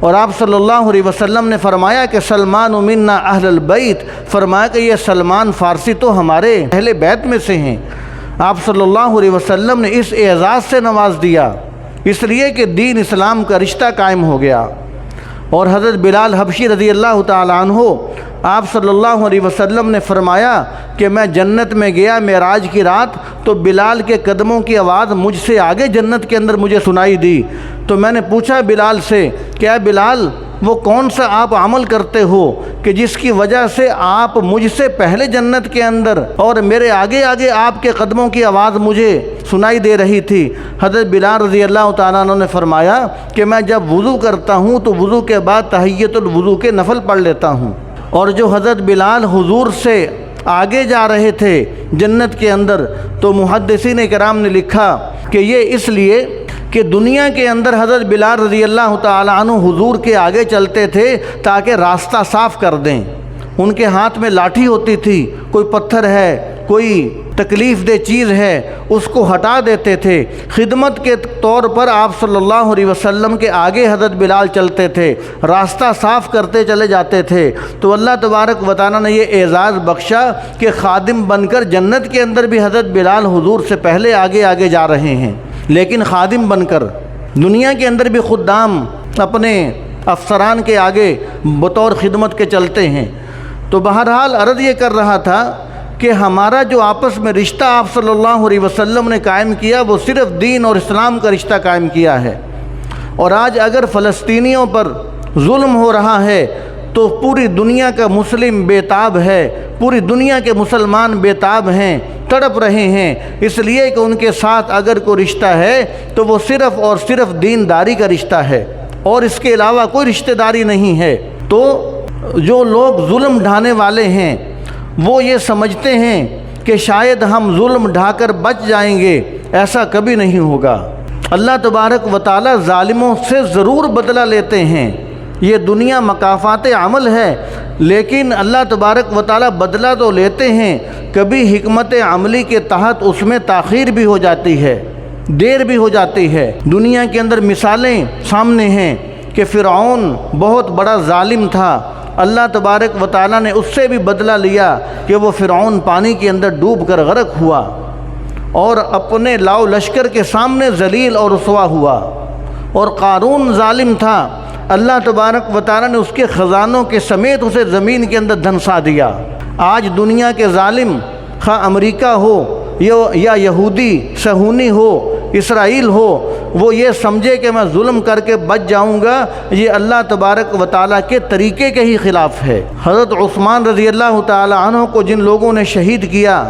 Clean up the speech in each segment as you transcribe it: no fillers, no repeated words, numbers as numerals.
اور آپ صلی اللہ علیہ وسلم نے فرمایا کہ سلمان منا اہل البیت، فرمایا کہ یہ سلمان فارسی تو ہمارے اہل بیت میں سے ہیں۔ آپ صلی اللہ علیہ وسلم نے اس اعزاز سے نواز دیا، اس لیے کہ دین اسلام کا رشتہ قائم ہو گیا۔ اور حضرت بلال حبشی رضی اللہ تعالیٰ عنہ، آپ صلی اللہ علیہ وسلم نے فرمایا کہ میں جنت میں گیا معراج کی رات، تو بلال کے قدموں کی آواز مجھ سے آگے جنت کے اندر مجھے سنائی دی۔ تو میں نے پوچھا بلال سے کہ اے بلال، وہ کون سا آپ عمل کرتے ہو کہ جس کی وجہ سے آپ مجھ سے پہلے جنت کے اندر اور میرے آگے آگے آپ کے قدموں کی آواز مجھے سنائی دے رہی تھی؟ حضرت بلال رضی اللہ تعالیٰ عنہ نے فرمایا کہ میں جب وضو کرتا ہوں تو وضو کے بعد تحیۃ الوضو کے نفل پڑھ لیتا ہوں۔ اور جو حضرت بلال حضور سے آگے جا رہے تھے جنت کے اندر، تو محدثین کرام نے لکھا کہ یہ اس لیے کہ دنیا کے اندر حضرت بلال رضی اللہ تعالیٰ عنہ حضور کے آگے چلتے تھے تاکہ راستہ صاف کر دیں۔ ان کے ہاتھ میں لاٹھی ہوتی تھی، کوئی پتھر ہے، کوئی تکلیف دہ چیز ہے، اس کو ہٹا دیتے تھے۔ خدمت کے طور پر آپ صلی اللہ علیہ وسلم کے آگے حضرت بلال چلتے تھے، راستہ صاف کرتے چلے جاتے تھے۔ تو اللہ تبارک و تعالیٰ نے یہ اعزاز بخشا کہ خادم بن کر جنت کے اندر بھی حضرت بلال حضور سے پہلے آگے آگے جا رہے ہیں، لیکن خادم بن کر دنیا کے اندر بھی خدام اپنے افسران کے آگے بطور خدمت کے چلتے ہیں۔ تو بہرحال عرض یہ کر رہا تھا کہ ہمارا جو آپس میں رشتہ آپ صلی اللہ علیہ وسلم نے قائم کیا وہ صرف دین اور اسلام کا رشتہ قائم کیا ہے۔ اور آج اگر فلسطینیوں پر ظلم ہو رہا ہے تو پوری دنیا کا مسلم بےتاب ہے، پوری دنیا کے مسلمان بےتاب ہیں، تڑپ رہے ہیں، اس لیے کہ ان کے ساتھ اگر کوئی رشتہ ہے تو وہ صرف اور صرف دینداری کا رشتہ ہے اور اس کے علاوہ کوئی رشتہ داری نہیں ہے۔ تو جو لوگ ظلم ڈھانے والے ہیں وہ یہ سمجھتے ہیں کہ شاید ہم ظلم ڈھا کر بچ جائیں گے، ایسا کبھی نہیں ہوگا۔ اللہ تبارک و تعالیٰ ظالموں سے ضرور بدلہ لیتے ہیں، یہ دنیا مکافات عمل ہے، لیکن اللہ تبارک و تعالیٰ بدلہ تو لیتے ہیں، کبھی حکمت عملی کے تحت اس میں تاخیر بھی ہو جاتی ہے، دیر بھی ہو جاتی ہے۔ دنیا کے اندر مثالیں سامنے ہیں کہ فرعون بہت بڑا ظالم تھا، اللہ تبارک و تعالیٰ نے اس سے بھی بدلہ لیا کہ وہ فرعون پانی کے اندر ڈوب کر غرق ہوا اور اپنے لاؤ لشکر کے سامنے ذلیل اور رسوا ہوا۔ اور قارون ظالم تھا، اللہ تبارک و تعالیٰ نے اس کے خزانوں کے سمیت اسے زمین کے اندر دھنسا دیا۔ آج دنیا کے ظالم خواہ امریکہ ہو یا یہودی صہیونی ہو، اسرائیل ہو، وہ یہ سمجھے کہ میں ظلم کر کے بچ جاؤں گا، یہ اللہ تبارک و تعالیٰ کے طریقے کے ہی خلاف ہے۔ حضرت عثمان رضی اللہ تعالیٰ عنہ کو جن لوگوں نے شہید کیا،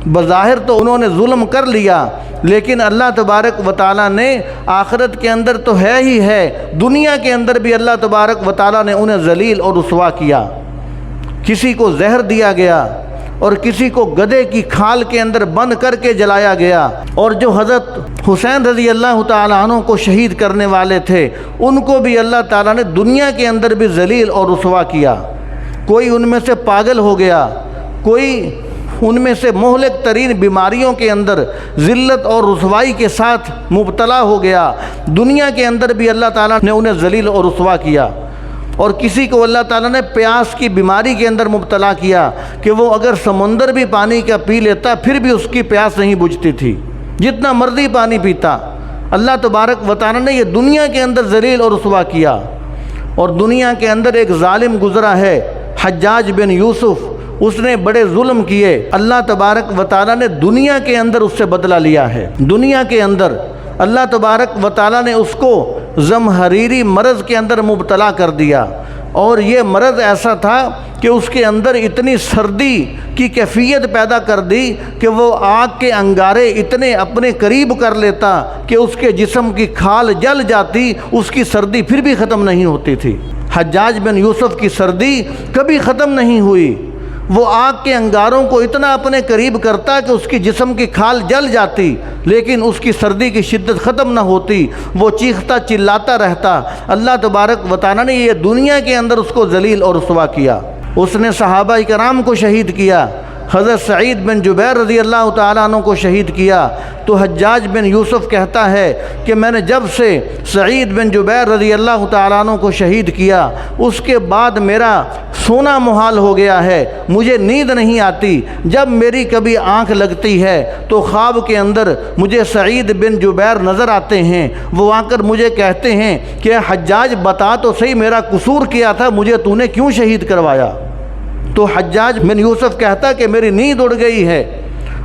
بظاہر تو انہوں نے ظلم کر لیا، لیکن اللہ تبارک و تعالیٰ نے آخرت کے اندر تو ہے ہی ہے، دنیا کے اندر بھی اللہ تبارک و تعالیٰ نے انہیں ذلیل اور رسوا کیا۔ کسی کو زہر دیا گیا اور کسی کو گدھے کی کھال کے اندر بند کر کے جلایا گیا، اور جو حضرت حسین رضی اللہ تعالیٰ عنہ کو شہید کرنے والے تھے ان کو بھی اللہ تعالیٰ نے دنیا کے اندر بھی ذلیل اور رسوا کیا۔ کوئی ان میں سے پاگل ہو گیا، کوئی ان میں سے مہلک ترین بیماریوں کے اندر ذلت اور رسوائی کے ساتھ مبتلا ہو گیا، دنیا کے اندر بھی اللہ تعالیٰ نے انہیں ذلیل اور رسوا کیا۔ اور کسی کو اللہ تعالیٰ نے پیاس کی بیماری کے اندر مبتلا کیا کہ وہ اگر سمندر بھی پانی کا پی لیتا پھر بھی اس کی پیاس نہیں بجھتی تھی، جتنا مرضی پانی پیتا۔ اللہ تبارک و تعالیٰ نے یہ دنیا کے اندر ذلیل اور رسوا کیا۔ اور دنیا کے اندر ایک ظالم گزرا ہے، حجاج بن یوسف، اس نے بڑے ظلم کیے، اللہ تبارک و تعالیٰ نے دنیا کے اندر اس سے بدلہ لیا ہے۔ دنیا کے اندر اللہ تبارک و تعالیٰ نے اس کو زمہریری مرض کے اندر مبتلا کر دیا، اور یہ مرض ایسا تھا کہ اس کے اندر اتنی سردی کی کیفیت پیدا کر دی کہ وہ آگ کے انگارے اتنے اپنے قریب کر لیتا کہ اس کے جسم کی کھال جل جاتی، اس کی سردی پھر بھی ختم نہیں ہوتی تھی۔ حجاج بن یوسف کی سردی کبھی ختم نہیں ہوئی، وہ آگ کے انگاروں کو اتنا اپنے قریب کرتا کہ اس کی جسم کی کھال جل جاتی، لیکن اس کی سردی کی شدت ختم نہ ہوتی، وہ چیختا چلاتا رہتا۔ اللہ تبارک و تعالیٰ نے یہ دنیا کے اندر اس کو ذلیل اور رسوا کیا۔ اس نے صحابہ کرام کو شہید کیا، حضرت سعید بن جبیر رضی اللہ تعالیٰ عنہ کو شہید کیا تو حجاج بن یوسف کہتا ہے کہ میں نے جب سے سعید بن جبیر رضی اللہ تعالیٰ عنہ کو شہید کیا اس کے بعد میرا سونا محال ہو گیا ہے، مجھے نیند نہیں آتی، جب میری کبھی آنکھ لگتی ہے تو خواب کے اندر مجھے سعید بن جبیر نظر آتے ہیں، وہ آ کر مجھے کہتے ہیں کہ حجاج بتا تو صحیح میرا قصور کیا تھا، مجھے تو نے کیوں شہید کروایا؟ تو حجاج بن یوسف کہتا کہ میری نیند اڑ گئی ہے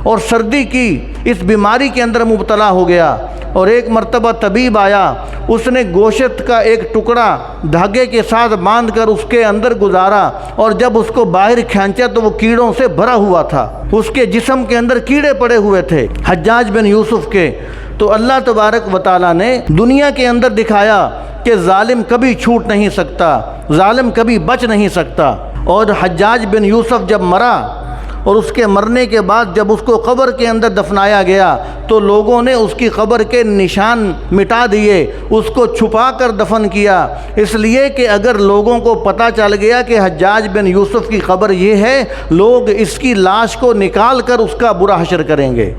اور سردی کی اس بیماری کے اندر مبتلا ہو گیا، اور ایک مرتبہ طبیب آیا، اس نے گوشت کا ایک ٹکڑا دھاگے کے ساتھ باندھ کر اس کے اندر گزارا، اور جب اس کو باہر کھینچا تو وہ کیڑوں سے بھرا ہوا تھا، اس کے جسم کے اندر کیڑے پڑے ہوئے تھے حجاج بن یوسف کے۔ تو اللہ تبارک و تعالیٰ نے دنیا کے اندر دکھایا کہ ظالم کبھی چھوٹ نہیں سکتا، ظالم کبھی بچ نہیں سکتا۔ اور حجاج بن یوسف جب مرا اور اس کے مرنے کے بعد جب اس کو قبر کے اندر دفنایا گیا تو لوگوں نے اس کی قبر کے نشان مٹا دیے، اس کو چھپا کر دفن کیا، اس لیے کہ اگر لوگوں کو پتہ چل گیا کہ حجاج بن یوسف کی قبر یہ ہے، لوگ اس کی لاش کو نکال کر اس کا برا حشر کریں گے۔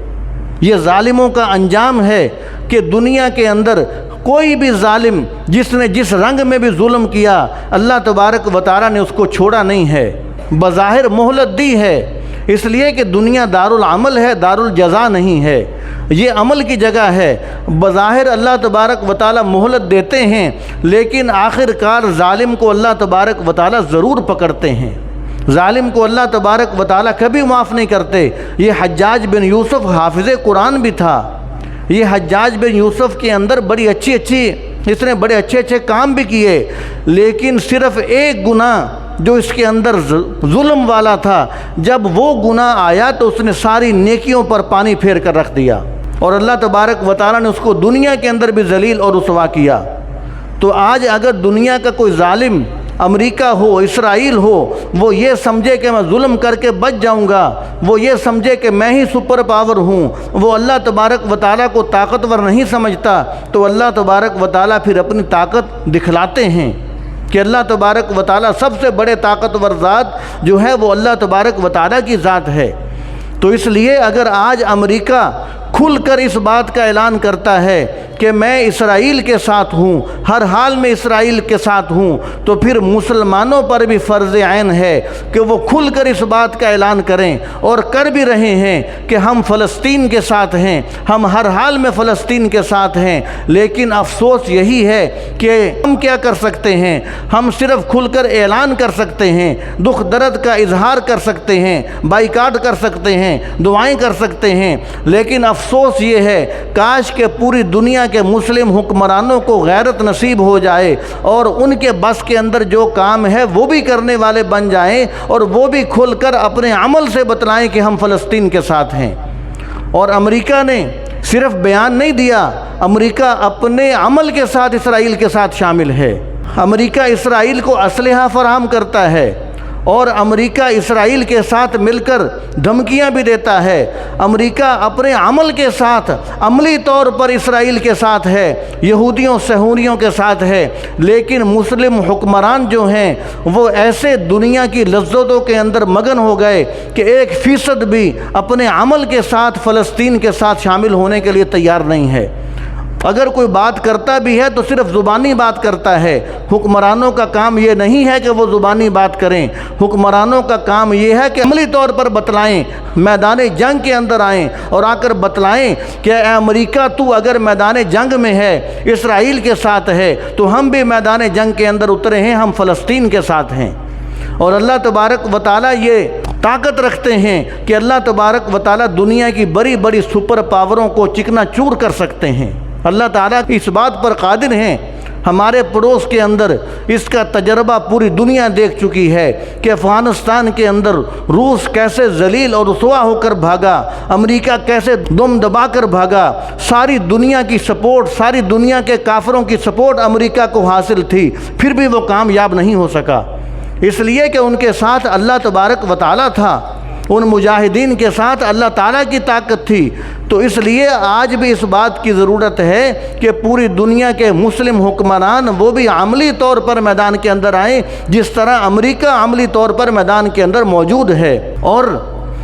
یہ ظالموں کا انجام ہے کہ دنیا کے اندر کوئی بھی ظالم جس نے جس رنگ میں بھی ظلم کیا، اللہ تبارک و تعالیٰ نے اس کو چھوڑا نہیں ہے، بظاہر مہلت دی ہے، اس لیے کہ دنیا دار العمل ہے، دار الجزا نہیں ہے، یہ عمل کی جگہ ہے۔ بظاہر اللہ تبارک و تعالیٰ مہلت دیتے ہیں، لیکن آخر کار ظالم کو اللہ تبارک و تعالیٰ ضرور پکڑتے ہیں، ظالم کو اللہ تبارک و تعالیٰ کبھی معاف نہیں کرتے۔ یہ حجاج بن یوسف حافظ قرآن بھی تھا، یہ حجاج بن یوسف کے اندر اس نے بڑے اچھے کام بھی کیے، لیکن صرف ایک گناہ جو اس کے اندر ظلم والا تھا، جب وہ گناہ آیا تو اس نے ساری نیکیوں پر پانی پھیر کر رکھ دیا، اور اللہ تبارک و تعالیٰ نے اس کو دنیا کے اندر بھی ذلیل اور رسوا کیا۔ تو آج اگر دنیا کا کوئی ظالم امریکہ ہو، اسرائیل ہو، وہ یہ سمجھے کہ میں ظلم کر کے بچ جاؤں گا، وہ یہ سمجھے کہ میں ہی سپر پاور ہوں، وہ اللہ تبارک و تعالیٰ کو طاقتور نہیں سمجھتا، تو اللہ تبارک و تعالیٰ پھر اپنی طاقت دکھلاتے ہیں کہ اللہ تبارک و تعالیٰ سب سے بڑے طاقتور ذات جو ہے وہ اللہ تبارک و تعالیٰ کی ذات ہے۔ تو اس لیے اگر آج امریکہ کھل کر اس بات کا اعلان کرتا ہے کہ میں اسرائیل کے ساتھ ہوں، ہر حال میں اسرائیل کے ساتھ ہوں، تو پھر مسلمانوں پر بھی فرض عین ہے کہ وہ کھل کر اس بات کا اعلان کریں، اور کر بھی رہے ہیں کہ ہم فلسطین کے ساتھ ہیں، ہم ہر حال میں فلسطین کے ساتھ ہیں۔ لیکن افسوس یہی ہے کہ ہم کیا کر سکتے ہیں؟ ہم صرف کھل کر اعلان کر سکتے ہیں، دکھ درد کا اظہار کر سکتے ہیں، بائیکاٹ کر سکتے ہیں، دعائیں کر سکتے ہیں، لیکن افسوس یہ ہے کاش کہ پوری دنیا کے مسلم حکمرانوں کو غیرت نصیب ہو جائے اور ان کے بس کے اندر جو کام ہے وہ بھی کرنے والے بن جائیں، اور وہ بھی کھل کر اپنے عمل سے بتلائیں کہ ہم فلسطین کے ساتھ ہیں۔ اور امریکہ نے صرف بیان نہیں دیا، امریکہ اپنے عمل کے ساتھ اسرائیل کے ساتھ شامل ہے۔ امریکہ اسرائیل کو اسلحہ فراہم کرتا ہے، اور امریکہ اسرائیل کے ساتھ مل کر دھمکیاں بھی دیتا ہے۔ امریکہ اپنے عمل کے ساتھ عملی طور پر اسرائیل کے ساتھ ہے، یہودیوں صہیونیوں کے ساتھ ہے، لیکن مسلم حکمران جو ہیں وہ ایسے دنیا کی لذتوں کے اندر مگن ہو گئے کہ 1% بھی اپنے عمل کے ساتھ فلسطین کے ساتھ شامل ہونے کے لیے تیار نہیں ہے۔ اگر کوئی بات کرتا بھی ہے تو صرف زبانی بات کرتا ہے۔ حکمرانوں کا کام یہ نہیں ہے کہ وہ زبانی بات کریں، حکمرانوں کا کام یہ ہے کہ عملی طور پر بتلائیں، میدان جنگ کے اندر آئیں اور آ کر بتلائیں کہ اے امریکہ تو اگر میدان جنگ میں ہے، اسرائیل کے ساتھ ہے، تو ہم بھی میدان جنگ کے اندر اترے ہیں، ہم فلسطین کے ساتھ ہیں۔ اور اللہ تبارک و تعالیٰ یہ طاقت رکھتے ہیں کہ اللہ تبارک و تعالیٰ دنیا کی بڑی بڑی سپر پاوروں کو چکنا چور کر سکتے ہیں۔ اللہ تعالیٰ اس بات پر قادر ہیں۔ ہمارے پڑوس کے اندر اس کا تجربہ پوری دنیا دیکھ چکی ہے کہ افغانستان کے اندر روس کیسے ذلیل اور رسوا ہو کر بھاگا، امریکہ کیسے دم دبا کر بھاگا، ساری دنیا کی سپورٹ، ساری دنیا کے کافروں کی سپورٹ امریکہ کو حاصل تھی، پھر بھی وہ کامیاب نہیں ہو سکا، اس لیے کہ ان کے ساتھ اللہ تبارک و تعالیٰ تھا، ان مجاہدین کے ساتھ اللہ تعالیٰ کی طاقت تھی۔ تو اس لیے آج بھی اس بات کی ضرورت ہے کہ پوری دنیا کے مسلم حکمران وہ بھی عملی طور پر میدان کے اندر آئیں، جس طرح امریکہ عملی طور پر میدان کے اندر موجود ہے۔ اور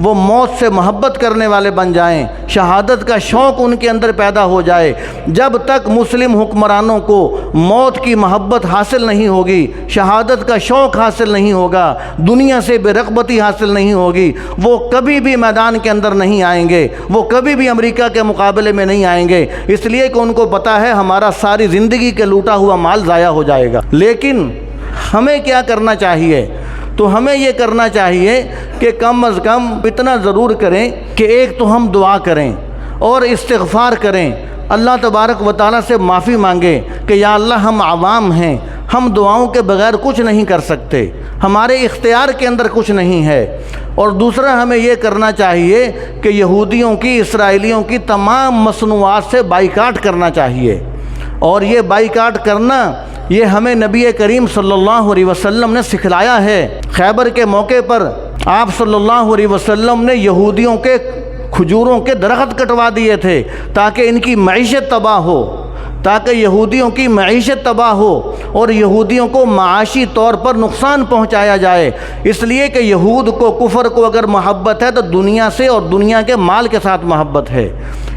وہ موت سے محبت کرنے والے بن جائیں، شہادت کا شوق ان کے اندر پیدا ہو جائے۔ جب تک مسلم حکمرانوں کو موت کی محبت حاصل نہیں ہوگی، شہادت کا شوق حاصل نہیں ہوگا، دنیا سے بے رغبتی حاصل نہیں ہوگی، وہ کبھی بھی میدان کے اندر نہیں آئیں گے، وہ کبھی بھی امریکہ کے مقابلے میں نہیں آئیں گے، اس لیے کہ ان کو پتہ ہے ہمارا ساری زندگی کے لوٹا ہوا مال ضائع ہو جائے گا۔ لیکن ہمیں کیا کرنا چاہیے؟ تو ہمیں یہ کرنا چاہیے کہ کم از کم اتنا ضرور کریں کہ ایک تو ہم دعا کریں اور استغفار کریں، اللہ تبارک و تعالیٰ سے معافی مانگیں کہ یا اللہ ہم عوام ہیں، ہم دعاؤں کے بغیر کچھ نہیں کر سکتے، ہمارے اختیار کے اندر کچھ نہیں ہے۔ اور دوسرا ہمیں یہ کرنا چاہیے کہ یہودیوں کی، اسرائیلیوں کی تمام مصنوعات سے بائیکاٹ کرنا چاہیے، اور یہ بائیکاٹ کرنا یہ ہمیں نبی کریم صلی اللہ علیہ وسلم نے سکھلایا ہے۔ خیبر کے موقع پر آپ صلی اللہ علیہ وسلم نے یہودیوں کے کھجوروں کے درخت کٹوا دیے تھے تاکہ ان کی معیشت تباہ ہو، تاکہ یہودیوں کی معیشت تباہ ہو اور یہودیوں کو معاشی طور پر نقصان پہنچایا جائے، اس لیے کہ یہود کو، کفر کو اگر محبت ہے تو دنیا سے اور دنیا کے مال کے ساتھ محبت ہے۔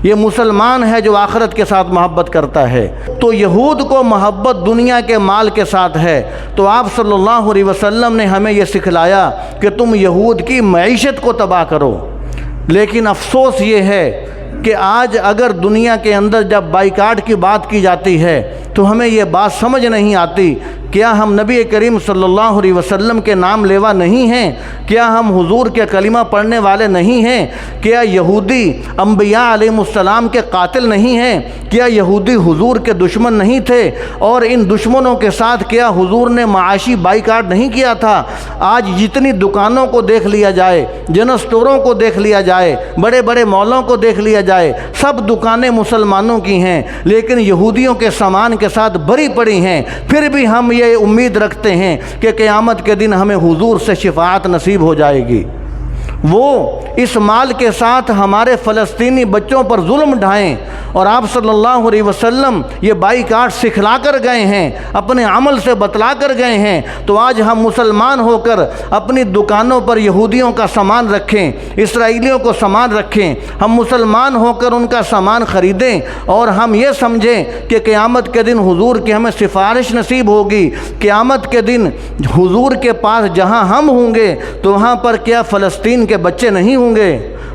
یہ مسلمان ہے جو آخرت کے ساتھ محبت کرتا ہے، تو یہود کو محبت دنیا کے مال کے ساتھ ہے۔ تو آپ صلی اللہ علیہ وسلم نے ہمیں یہ سکھلایا کہ تم یہود کی معیشت کو تباہ کرو۔ لیکن افسوس یہ ہے کہ آج اگر دنیا کے اندر جب بائیکاٹ کی بات کی جاتی ہے تو ہمیں یہ بات سمجھ نہیں آتی، کیا ہم نبی کریم صلی اللہ علیہ وسلم کے نام لیوا نہیں ہیں؟ کیا ہم حضور کے کلمہ پڑھنے والے نہیں ہیں؟ کیا یہودی انبیاء علیہ السلام کے قاتل نہیں ہیں؟ کیا یہودی حضور کے دشمن نہیں تھے؟ اور ان دشمنوں کے ساتھ کیا حضور نے معاشی بائیکاٹ نہیں کیا تھا؟ آج جتنی دکانوں کو دیکھ لیا جائے، جنرل اسٹوروں کو دیکھ لیا جائے، بڑے بڑے مالوں کو دیکھ لیا جائے، سب دکانیں مسلمانوں کی ہیں، لیکن یہودیوں کے سامان کے ساتھ بھری پڑی ہیں۔ پھر بھی ہم یہ امید رکھتے ہیں کہ قیامت کے دن ہمیں حضور سے شفاعت نصیب ہو جائے گی۔ وہ اس مال کے ساتھ ہمارے فلسطینی بچوں پر ظلم ڈھائیں، اور آپ صلی اللہ علیہ وسلم یہ بائیکاٹ سکھلا کر گئے ہیں، اپنے عمل سے بتلا کر گئے ہیں، تو آج ہم مسلمان ہو کر اپنی دکانوں پر یہودیوں کا سامان رکھیں، اسرائیلیوں کو سامان رکھیں، ہم مسلمان ہو کر ان کا سامان خریدیں، اور ہم یہ سمجھیں کہ قیامت کے دن حضور کی ہمیں سفارش نصیب ہوگی۔ قیامت کے دن حضور کے پاس جہاں ہم ہوں گے تو وہاں پر کیا فلسطین کے بچے نہیں ہوں گے؟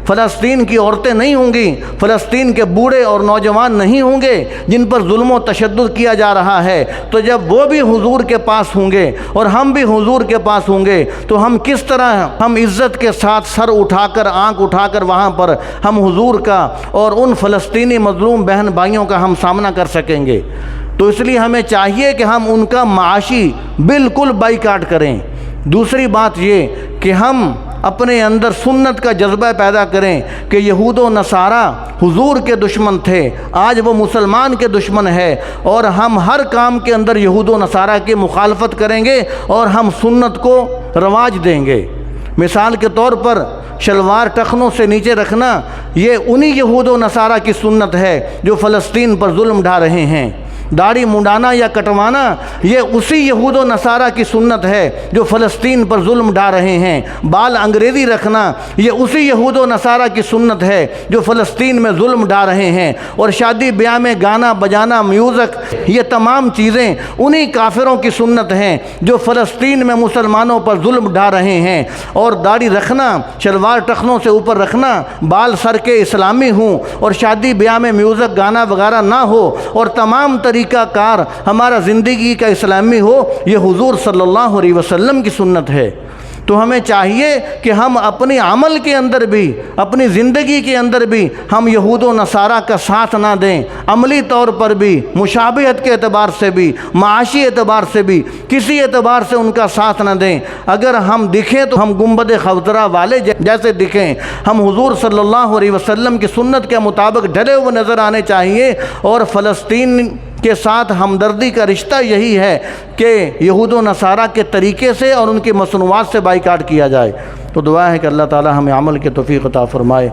فلسطین کی عورتیں نہیں ہوں گی؟ فلسطین کے بوڑھے اور نوجوان نہیں ہوں گے جن پر ظلم و تشدد کیا جا رہا ہے؟ تو جب وہ بھی حضور کے پاس ہوں گے اور ہم بھی حضور کے پاس ہوں گے تو ہم کس طرح ہم عزت کے ساتھ سر اٹھا کر، آنکھ اٹھا کر وہاں پر ہم حضور کا اور ان فلسطینی مظلوم بہن بھائیوں کا ہم سامنا کر سکیں گے؟ تو اس لیے ہمیں چاہیے کہ ہم ان کا معاشی بالکل بائیکاٹ کریں۔ دوسری بات یہ کہ ہم اپنے اندر سنت کا جذبہ پیدا کریں کہ یہود و نصارہ حضور کے دشمن تھے، آج وہ مسلمان کے دشمن ہے، اور ہم ہر کام کے اندر یہود و نصارہ کی مخالفت کریں گے اور ہم سنت کو رواج دیں گے۔ مثال کے طور پر شلوار ٹخنوں سے نیچے رکھنا یہ انہی یہود و نصارہ کی سنت ہے جو فلسطین پر ظلم ڈھا رہے ہیں۔ داڑھی منڈانا یا کٹوانا یہ اسی یہود و نصارہ کی سنت ہے جو فلسطین پر ظلم ڈھا رہے ہیں۔ بال انگریزی رکھنا یہ اسی یہود و نصارہ کی سنت ہے جو فلسطین میں ظلم ڈھا رہے ہیں۔ اور شادی بیاہ میں گانا بجانا، میوزک، یہ تمام چیزیں انہی کافروں کی سنت ہیں جو فلسطین میں مسلمانوں پر ظلم ڈھا رہے ہیں۔ اور داڑھی رکھنا، شلوار ٹخنوں سے اوپر رکھنا، بال سر کے اسلامی ہوں، اور شادی بیاہ میں میوزک گانا وغیرہ نہ ہو، اور تمام طریقہ کار ہمارا زندگی کا اسلامی ہو، یہ حضور صلی اللہ علیہ وسلم کی سنت ہے۔ تو ہمیں چاہیے کہ ہم اپنے عمل کے اندر بھی، اپنی زندگی کے اندر بھی ہم یہود و نصارہ کا ساتھ نہ دیں، عملی طور پر بھی، مشابہت کے اعتبار سے بھی، معاشی اعتبار سے بھی، کسی اعتبار سے ان کا ساتھ نہ دیں۔ اگر ہم دکھیں تو ہم گنبد خضرا والے جیسے دکھیں، ہم حضور صلی اللہ علیہ وسلم کی سنت کے مطابق ڈھلے ہوئے نظر آنے چاہیے۔ اور فلسطین کے ساتھ ہمدردی کا رشتہ یہی ہے کہ یہود و نصارہ کے طریقے سے اور ان کی مصنوعات سے بائیکاٹ کیا جائے۔ تو دعا ہے کہ اللہ تعالی ہمیں عمل کی توفیق عطا فرمائے۔